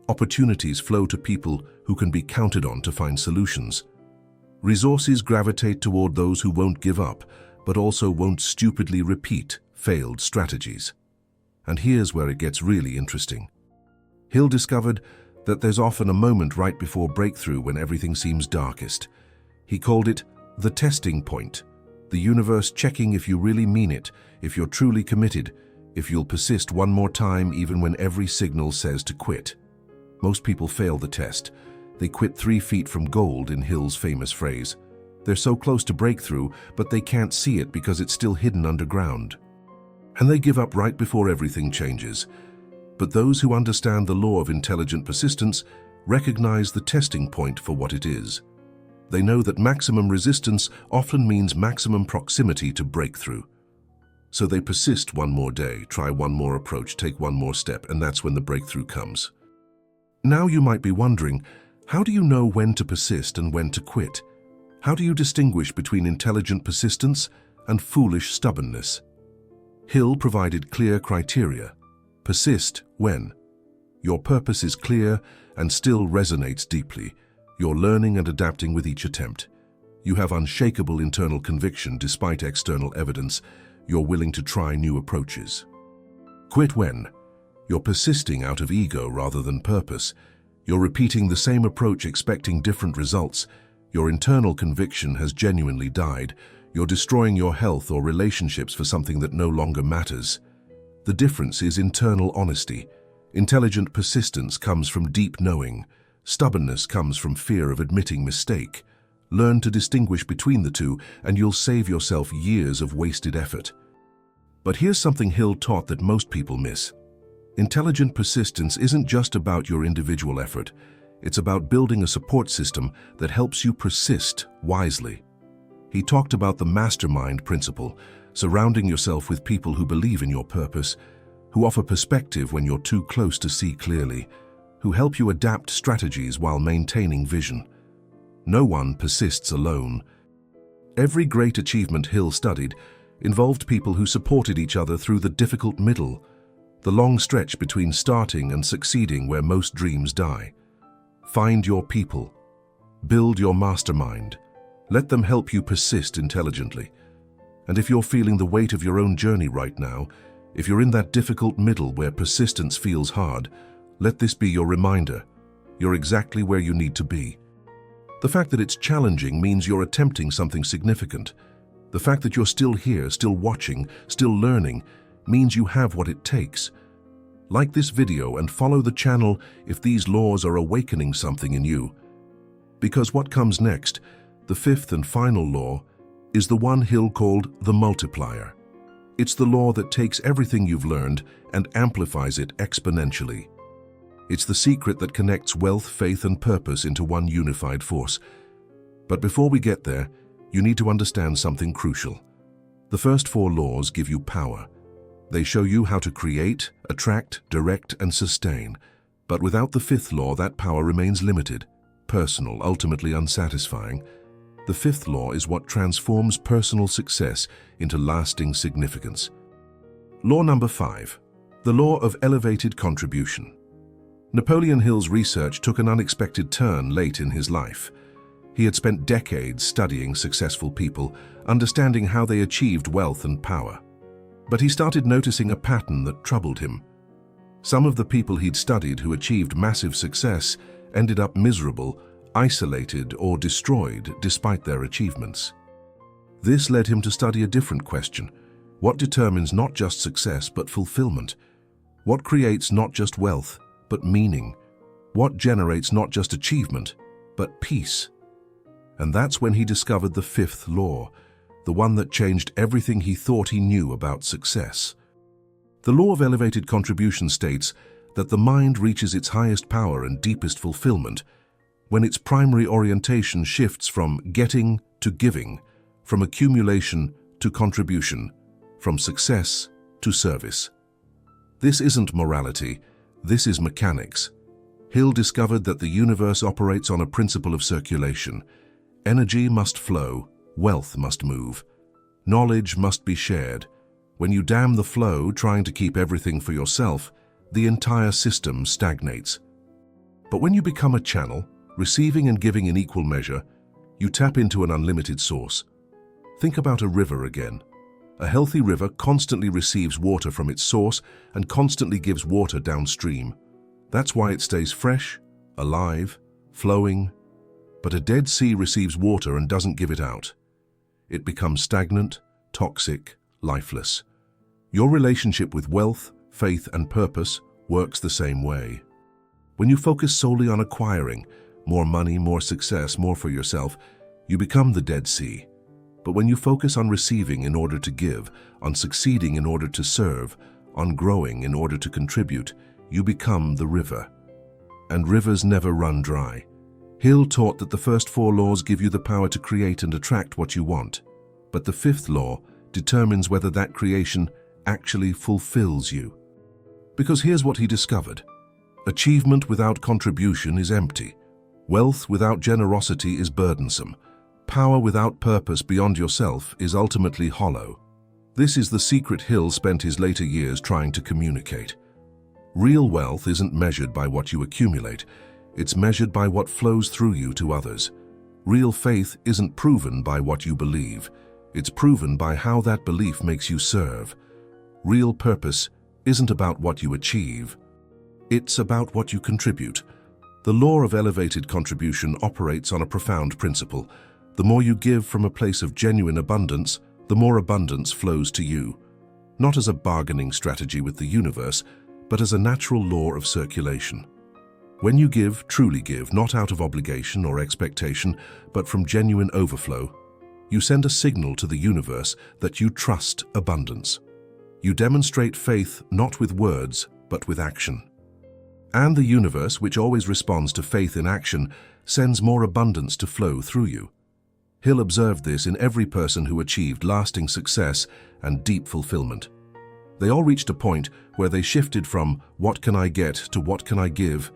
Opportunities flow to people who can be counted on to find solutions. Resources gravitate toward those who won't give up, but also won't stupidly repeat failed strategies. And here's where it gets really interesting. Hill discovered that there's often a moment right before breakthrough when everything seems darkest. He called it the testing point, the universe checking if you really mean it, if you're truly committed, if you'll persist one more time even when every signal says to quit. Most people fail the test. They quit 3 feet from gold, in Hill's famous phrase. They're so close to breakthrough, but they can't see it because it's still hidden underground. And they give up right before everything changes. But those who understand the law of intelligent persistence recognize the testing point for what it is. They know that maximum resistance often means maximum proximity to breakthrough. So they persist one more day, try one more approach, take one more step, and that's when the breakthrough comes. Now you might be wondering, how do you know when to persist and when to quit? How do you distinguish between intelligent persistence and foolish stubbornness? Hill provided clear criteria. Persist when your purpose is clear and still resonates deeply. You're learning and adapting with each attempt. You have unshakable internal conviction despite external evidence. You're willing to try new approaches. Quit when you're persisting out of ego rather than purpose. You're repeating the same approach expecting different results. Your internal conviction has genuinely died. You're destroying your health or relationships for something that no longer matters. The difference is internal honesty. Intelligent persistence comes from deep knowing. Stubbornness comes from fear of admitting mistake. Learn to distinguish between the two, and you'll save yourself years of wasted effort. But here's something Hill taught that most people miss. Intelligent persistence isn't just about your individual effort. It's about building a support system that helps you persist wisely. He talked about the mastermind principle, surrounding yourself with people who believe in your purpose, who offer perspective when you're too close to see clearly, who help you adapt strategies while maintaining vision. No one persists alone. Every great achievement Hill studied involved people who supported each other through the difficult middle, the long stretch between starting and succeeding where most dreams die. Find your people. Build your mastermind. Let them help you persist intelligently. And if you're feeling the weight of your own journey right now, if you're in that difficult middle where persistence feels hard, let this be your reminder. You're exactly where you need to be. The fact that it's challenging means you're attempting something significant. The fact that you're still here, still watching, still learning, means you have what it takes. Like this video and follow the channel if these laws are awakening something in you. Because what comes next, the fifth and final law, is the one Hill called the multiplier. It's the law that takes everything you've learned and amplifies it exponentially. It's the secret that connects wealth, faith, and purpose into one unified force. But before we get there, you need to understand something crucial. The first four laws give you power. They show you how to create, attract, direct, and sustain. But without the fifth law, that power remains limited, personal, ultimately unsatisfying. The fifth law is what transforms personal success into lasting significance. Law number 5, the law of elevated contribution. Napoleon Hill's research took an unexpected turn late in his life. He had spent decades studying successful people, understanding how they achieved wealth and power. But he started noticing a pattern that troubled him. Some of the people he'd studied who achieved massive success ended up miserable, isolated, or destroyed despite their achievements. This led him to study a different question. What determines not just success but fulfillment? What creates not just wealth but meaning? What generates not just achievement but peace? And that's when he discovered the fifth law, the one that changed everything he thought he knew about success. The law of elevated contribution states that the mind reaches its highest power and deepest fulfillment when its primary orientation shifts from getting to giving, from accumulation to contribution, from success to service. This isn't morality, this is mechanics. Hill discovered that the universe operates on a principle of circulation. Energy must flow, wealth must move. Knowledge must be shared. When you dam the flow, trying to keep everything for yourself, the entire system stagnates. But when you become a channel, receiving and giving in equal measure, you tap into an unlimited source. Think about a river again. A healthy river constantly receives water from its source and constantly gives water downstream. That's why it stays fresh, alive, flowing. But a dead sea receives water and doesn't give it out. It becomes stagnant, toxic, lifeless. Your relationship with wealth, faith, and purpose works the same way. When you focus solely on acquiring more money, more success, more for yourself, you become the Dead Sea. But when you focus on receiving in order to give, on succeeding in order to serve, on growing in order to contribute, you become the river. And rivers never run dry. Hill taught that the first four laws give you the power to create and attract what you want. But the fifth law determines whether that creation actually fulfills you. Because here's what he discovered. Achievement without contribution is empty. Wealth without generosity is burdensome. Power without purpose beyond yourself is ultimately hollow. This is the secret Hill spent his later years trying to communicate. Real wealth isn't measured by what you accumulate. It's measured by what flows through you to others. Real faith isn't proven by what you believe. It's proven by how that belief makes you serve. Real purpose isn't about what you achieve. It's about what you contribute. The law of elevated contribution operates on a profound principle. The more you give from a place of genuine abundance, the more abundance flows to you. Not as a bargaining strategy with the universe, but as a natural law of circulation. When you give, truly give, not out of obligation or expectation, but from genuine overflow, you send a signal to the universe that you trust abundance. You demonstrate faith not with words, but with action. And the universe, which always responds to faith in action, sends more abundance to flow through you. Hill observed this in every person who achieved lasting success and deep fulfillment. They all reached a point where they shifted from "what can I get" to "what can I give?"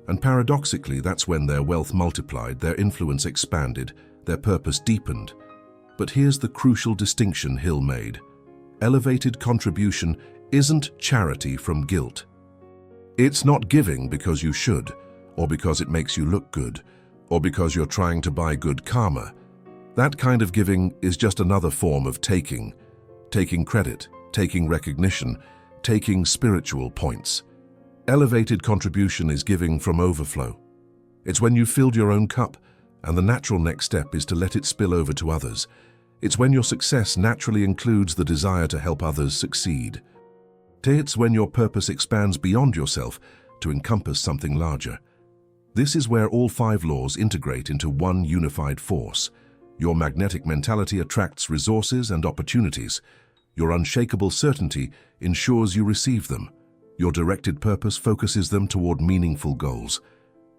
And paradoxically, that's when their wealth multiplied, their influence expanded, their purpose deepened. But here's the crucial distinction Hill made. Elevated contribution isn't charity from guilt. It's not giving because you should, or because it makes you look good, or because you're trying to buy good karma. That kind of giving is just another form of taking credit, taking recognition, taking spiritual points. Elevated contribution is giving from overflow. It's when you've filled your own cup, and the natural next step is to let it spill over to others. It's when your success naturally includes the desire to help others succeed. It's when your purpose expands beyond yourself to encompass something larger. This is where all 5 laws integrate into one unified force. Your magnetic mentality attracts resources and opportunities. Your unshakable certainty ensures you receive them. Your directed purpose focuses them toward meaningful goals.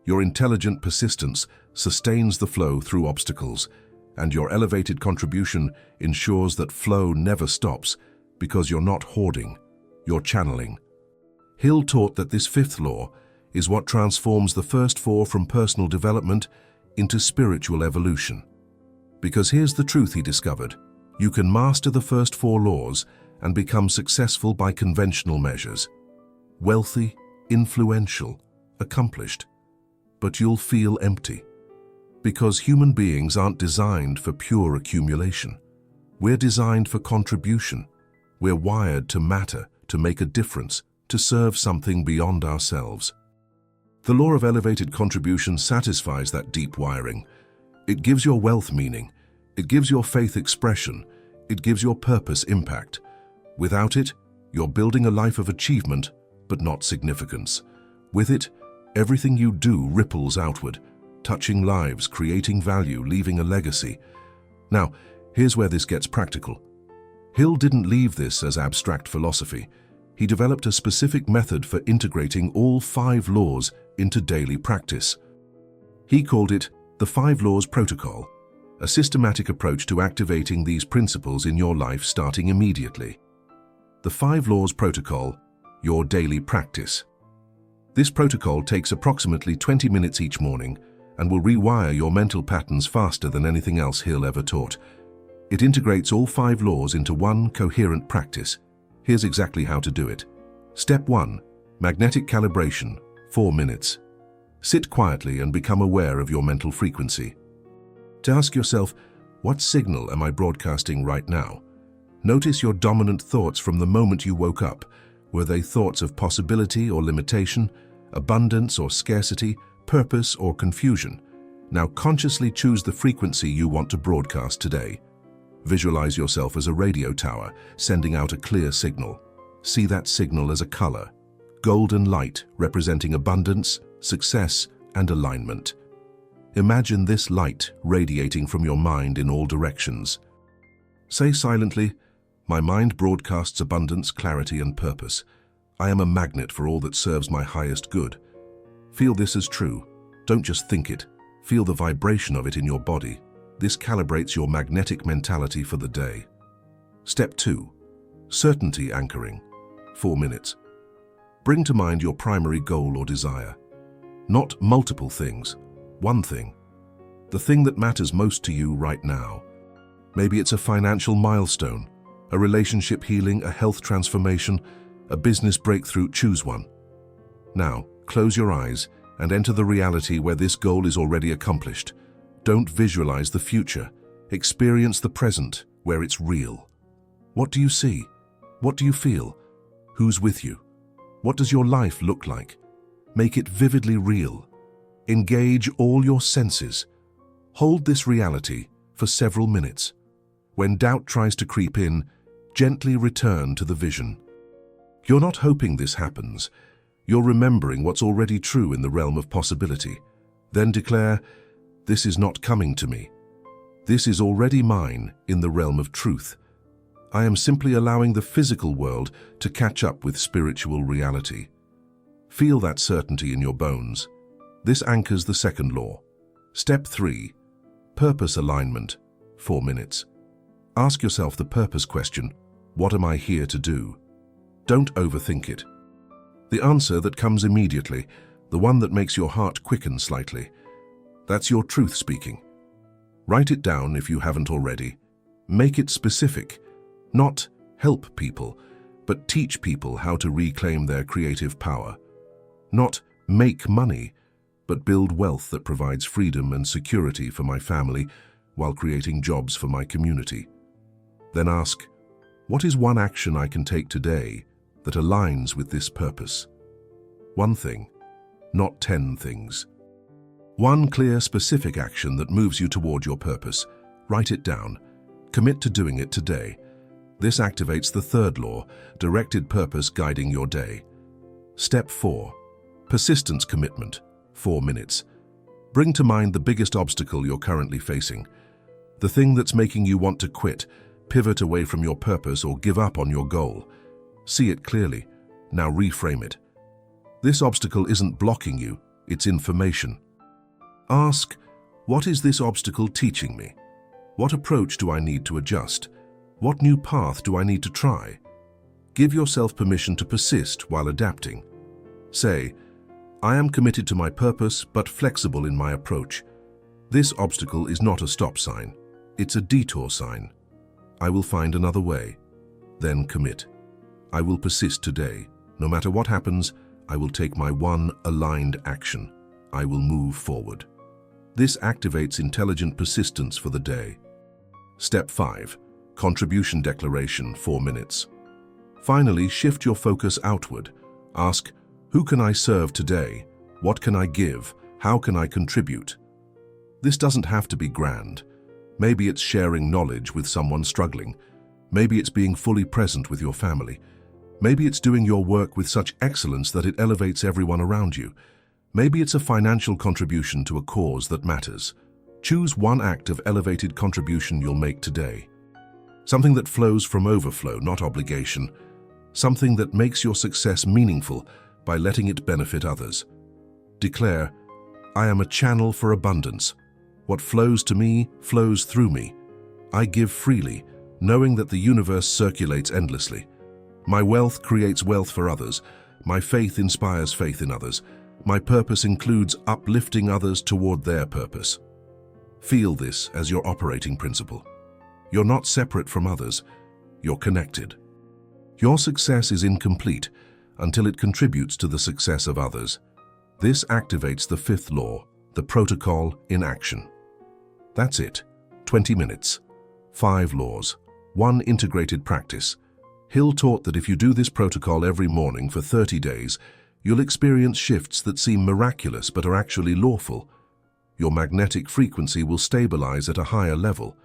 Your intelligent persistence sustains the flow through obstacles, and your elevated contribution ensures that flow never stops because you're not hoarding, you're channeling. Hill taught that this 5th law is what transforms the first 4 from personal development into spiritual evolution. Because here's the truth he discovered: you can master the first 4 laws and become successful by conventional measures. Wealthy, influential, accomplished. But you'll feel empty. Because human beings aren't designed for pure accumulation. We're designed for contribution. We're wired to matter, to make a difference, to serve something beyond ourselves. The law of elevated contribution satisfies that deep wiring. It gives your wealth meaning. It gives your faith expression. It gives your purpose impact. Without it, you're building a life of achievement, but not significance. With it, everything you do ripples outward, touching lives, creating value, leaving a legacy. Now, here's where this gets practical. Hill didn't leave this as abstract philosophy. He developed a specific method for integrating all 5 laws into daily practice. He called it the 5 Laws Protocol, a systematic approach to activating these principles in your life starting immediately. The 5 Laws Protocol, your daily practice. This protocol takes approximately 20 minutes each morning and will rewire your mental patterns faster than anything else Hill ever taught. It integrates all 5 laws into one coherent practice. Here's exactly how to do it. Step 1. Magnetic calibration, 4 minutes. Sit quietly and become aware of your mental frequency. To ask yourself, what signal am I broadcasting right now? Notice your dominant thoughts from the moment you woke up. Were they thoughts of possibility or limitation, abundance or scarcity, purpose or confusion? Now consciously choose the frequency you want to broadcast today. Visualize yourself as a radio tower, sending out a clear signal. See that signal as a color. Golden light representing abundance, success, and alignment. Imagine this light radiating from your mind in all directions. Say silently, "My mind broadcasts abundance, clarity, and purpose. I am a magnet for all that serves my highest good." Feel this as true. Don't just think it. Feel the vibration of it in your body. This calibrates your magnetic mentality for the day. Step 2. Certainty anchoring. 4 minutes. Bring to mind your primary goal or desire. Not multiple things. One thing. The thing that matters most to you right now. Maybe it's a financial milestone, a relationship healing, a health transformation, a business breakthrough. Choose one. Now, close your eyes and enter the reality where this goal is already accomplished. Don't visualize the future. Experience the present, where it's real. What do you see? What do you feel? Who's with you? What does your life look like? Make it vividly real. Engage all your senses. Hold this reality for several minutes. When doubt tries to creep in, gently return to the vision. You're not hoping this happens. You're remembering what's already true in the realm of possibility. Then declare, "This is not coming to me. This is already mine in the realm of truth. I am simply allowing the physical world to catch up with spiritual reality." Feel that certainty in your bones. This anchors the second law. Step 3. Purpose alignment. 4 minutes. Ask yourself the purpose question, what am I here to do? Don't overthink it. The answer that comes immediately, the one that makes your heart quicken slightly, that's your truth speaking. Write it down if you haven't already. Make it specific. Not help people, but teach people how to reclaim their creative power. Not make money, but build wealth that provides freedom and security for my family while creating jobs for my community. Then ask, what is one action I can take today that aligns with this purpose? One thing, not 10 things. One clear, specific action that moves you toward your purpose. Write it down. Commit to doing it today. This activates the third law, directed purpose guiding your day. Step 4. Persistence commitment. 4 minutes. Bring to mind the biggest obstacle you're currently facing. The thing that's making you want to quit, pivot away from your purpose, or give up on your goal. See it clearly. Now reframe it. This obstacle isn't blocking you, it's information. Ask, what is this obstacle teaching me? What approach do I need to adjust? What new path do I need to try? Give yourself permission to persist while adapting. Say, I am committed to my purpose but flexible in my approach. This obstacle is not a stop sign, it's a detour sign. I will find another way. Then commit. I will persist today. No matter what happens, I will take my one aligned action. I will move forward. This activates intelligent persistence for the day. Step 5. Contribution declaration. 4 minutes. Finally, shift your focus outward. Ask, who can I serve today? What can I give? How can I contribute? This doesn't have to be grand. Maybe it's sharing knowledge with someone struggling. Maybe it's being fully present with your family. Maybe it's doing your work with such excellence that it elevates everyone around you. Maybe it's a financial contribution to a cause that matters. Choose one act of elevated contribution you'll make today. Something that flows from overflow, not obligation. Something that makes your success meaningful by letting it benefit others. Declare, I am a channel for abundance. What flows to me flows through me. I give freely, knowing that the universe circulates endlessly. My wealth creates wealth for others. My faith inspires faith in others. My purpose includes uplifting others toward their purpose. Feel this as your operating principle. You're not separate from others. You're connected. Your success is incomplete until it contributes to the success of others. This activates the 5th law, the protocol in action. That's it. 20 minutes. 5 laws. 1 integrated practice. Hill taught that if you do this protocol every morning for 30 days, you'll experience shifts that seem miraculous but are actually lawful. Your magnetic frequency will stabilize at a higher level.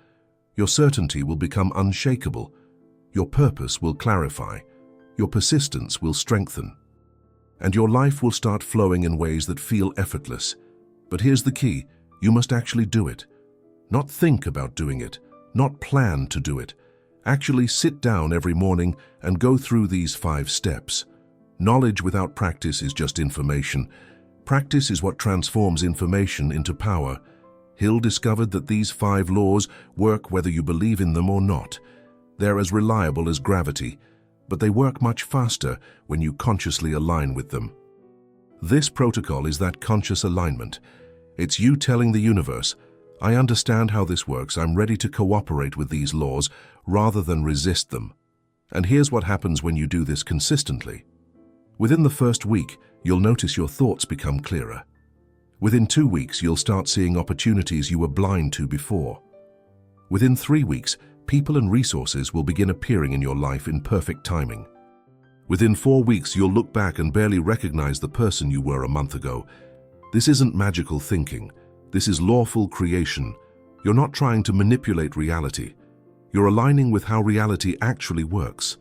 Your certainty will become unshakable. Your purpose will clarify. Your persistence will strengthen. And your life will start flowing in ways that feel effortless. But here's the key, you must actually do it. Not think about doing it, not plan to do it. Actually sit down every morning and go through these 5 steps. Knowledge without practice is just information. Practice is what transforms information into power. Hill discovered that these 5 laws work whether you believe in them or not. They're as reliable as gravity, but they work much faster when you consciously align with them. This protocol is that conscious alignment. It's you telling the universe, I understand how this works, I'm ready to cooperate with these laws rather than resist them. And here's what happens when you do this consistently. Within the first week, you'll notice your thoughts become clearer. Within 2 weeks, you'll start seeing opportunities you were blind to before. Within 3 weeks, people and resources will begin appearing in your life in perfect timing. Within 4 weeks, you'll look back and barely recognize the person you were a month ago. This isn't magical thinking. This is lawful creation. You're not trying to manipulate reality. You're aligning with how reality actually works.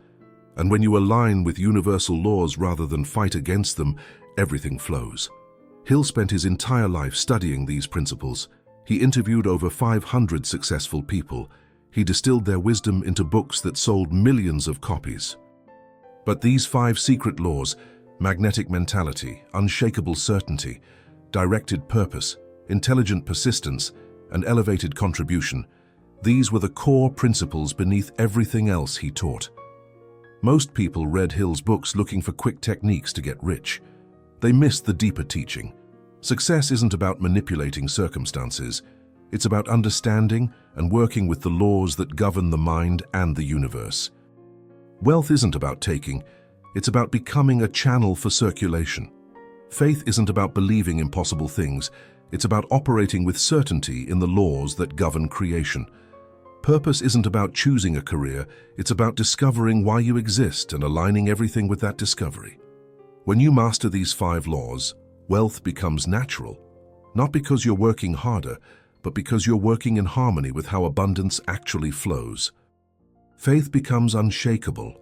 And when you align with universal laws rather than fight against them, everything flows. Hill spent his entire life studying these principles. He interviewed over 500 successful people. He distilled their wisdom into books that sold millions of copies. But these 5 secret laws, magnetic mentality, unshakable certainty, directed purpose, intelligent persistence, and elevated contribution, these were the core principles beneath everything else he taught. Most people read Hill's books looking for quick techniques to get rich. They missed the deeper teaching. Success isn't about manipulating circumstances. It's about understanding and working with the laws that govern the mind and the universe. Wealth isn't about taking, it's about becoming a channel for circulation. Faith isn't about believing impossible things, it's about operating with certainty in the laws that govern creation. Purpose isn't about choosing a career, it's about discovering why you exist and aligning everything with that discovery. When you master these 5 laws, wealth becomes natural, not because you're working harder, but because you're working in harmony with how abundance actually flows. Faith becomes unshakable,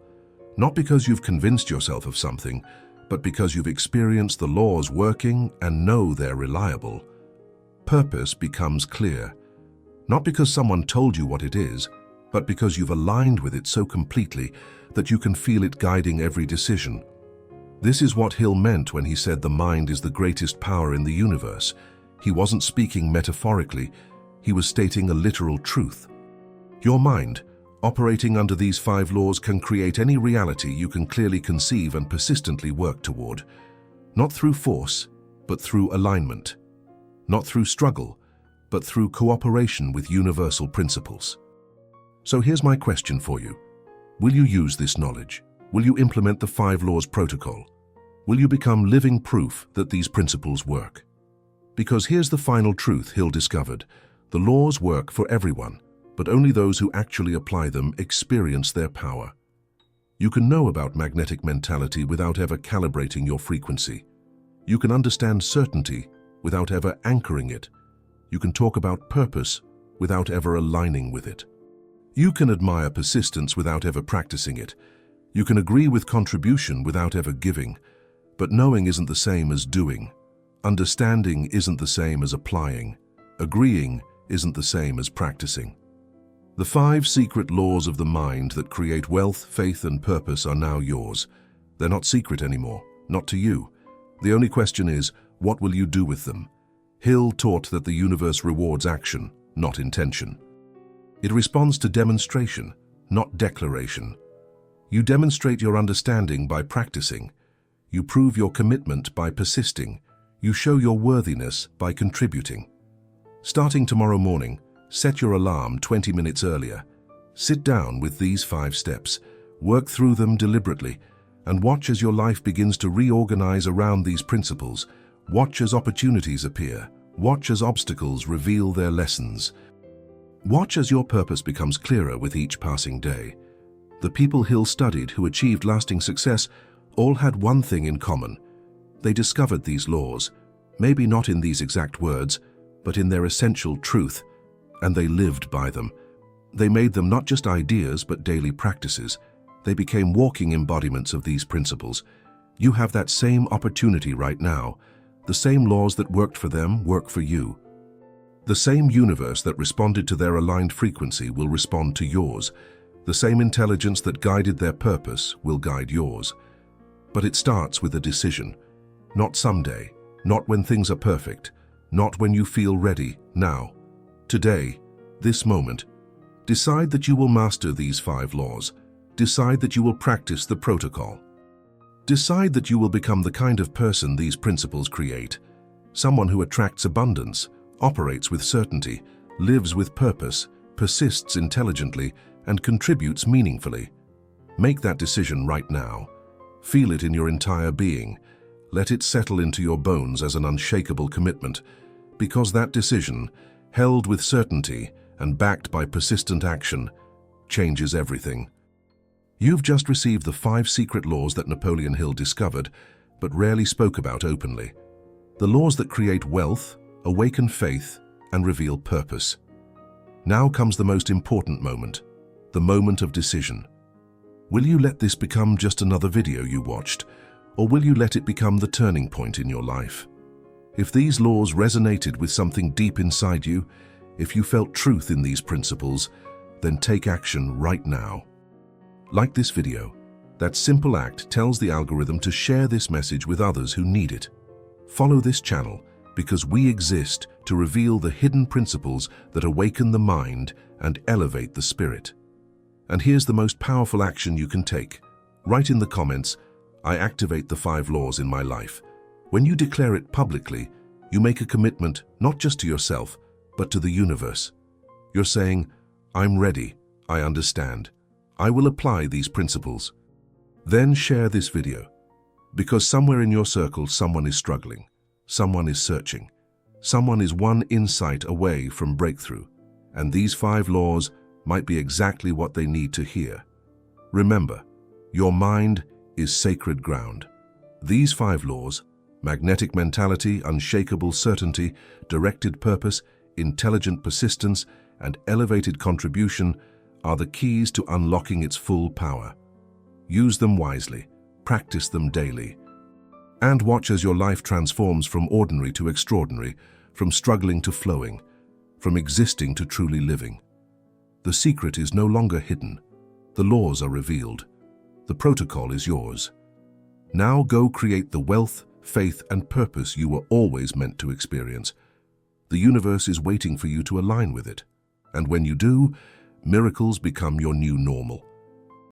not because you've convinced yourself of something, but because you've experienced the laws working and know they're reliable. Purpose becomes clear, not because someone told you what it is, but because you've aligned with it so completely that you can feel it guiding every decision. This is what Hill meant when he said the mind is the greatest power in the universe. He wasn't speaking metaphorically, he was stating a literal truth. Your mind, operating under these 5 laws, can create any reality you can clearly conceive and persistently work toward. Not through force, but through alignment. Not through struggle, but through cooperation with universal principles. So here's my question for you. Will you use this knowledge? Will you implement the 5 laws protocol? Will you become living proof that these principles work? Because here's the final truth Hill discovered. The laws work for everyone, but only those who actually apply them experience their power. You can know about magnetic mentality without ever calibrating your frequency. You can understand certainty without ever anchoring it. You can talk about purpose without ever aligning with it. You can admire persistence without ever practicing it. You can agree with contribution without ever giving. But knowing isn't the same as doing. Understanding isn't the same as applying. Agreeing isn't the same as practicing. The 5 secret laws of the mind that create wealth, faith, and purpose are now yours. They're not secret anymore, not to you. The only question is, what will you do with them? Hill taught that the universe rewards action, not intention. It responds to demonstration, not declaration. You demonstrate your understanding by practicing. You prove your commitment by persisting. You show your worthiness by contributing. Starting tomorrow morning, set your alarm 20 minutes earlier. Sit down with these 5 steps, work through them deliberately, and watch as your life begins to reorganize around these principles. Watch as opportunities appear. Watch as obstacles reveal their lessons. Watch as your purpose becomes clearer with each passing day. The people Hill studied who achieved lasting success all had one thing in common. They discovered these laws, maybe not in these exact words, but in their essential truth, and they lived by them. They made them not just ideas, but daily practices. They became walking embodiments of these principles. You have that same opportunity right now. The same laws that worked for them work for you. The same universe that responded to their aligned frequency will respond to yours. The same intelligence that guided their purpose will guide yours. But it starts with a decision. Not someday, not when things are perfect, not when you feel ready, now. Today, this moment. Decide that you will master these 5 laws. Decide that you will practice the protocol. Decide that you will become the kind of person these principles create. Someone who attracts abundance, operates with certainty, lives with purpose, persists intelligently, and contributes meaningfully. Make that decision right now. Feel it in your entire being. Let it settle into your bones as an unshakable commitment, because that decision, held with certainty and backed by persistent action, changes everything. You've just received the 5 secret laws that Napoleon Hill discovered, but rarely spoke about openly. The laws that create wealth, awaken faith, and reveal purpose. Now comes the most important moment, the moment of decision. Will you let this become just another video you watched, or will you let it become the turning point in your life? If these laws resonated with something deep inside you, if you felt truth in these principles, then take action right now. Like this video. That simple act tells the algorithm to share this message with others who need it. Follow this channel because we exist to reveal the hidden principles that awaken the mind and elevate the spirit. And here's the most powerful action you can take. Write in the comments, "I activate the 5 laws in my life." When you declare it publicly, you make a commitment not just to yourself, but to the universe. You're saying, "I'm ready, I understand. I will apply these principles." Then share this video, because somewhere in your circle someone is struggling, someone is searching, someone is one insight away from breakthrough, and these 5 laws might be exactly what they need to hear. Remember, your mind is sacred ground. These 5 laws, magnetic mentality, unshakable certainty, directed purpose, intelligent persistence, and elevated contribution, are the keys to unlocking its full power. Use them wisely, practice them daily, and watch as your life transforms from ordinary to extraordinary, from struggling to flowing, from existing to truly living. The secret is no longer hidden. The laws are revealed. The protocol is yours. Now go create the wealth, faith, and purpose you were always meant to experience. The universe is waiting for you to align with it. And when you do, miracles become your new normal.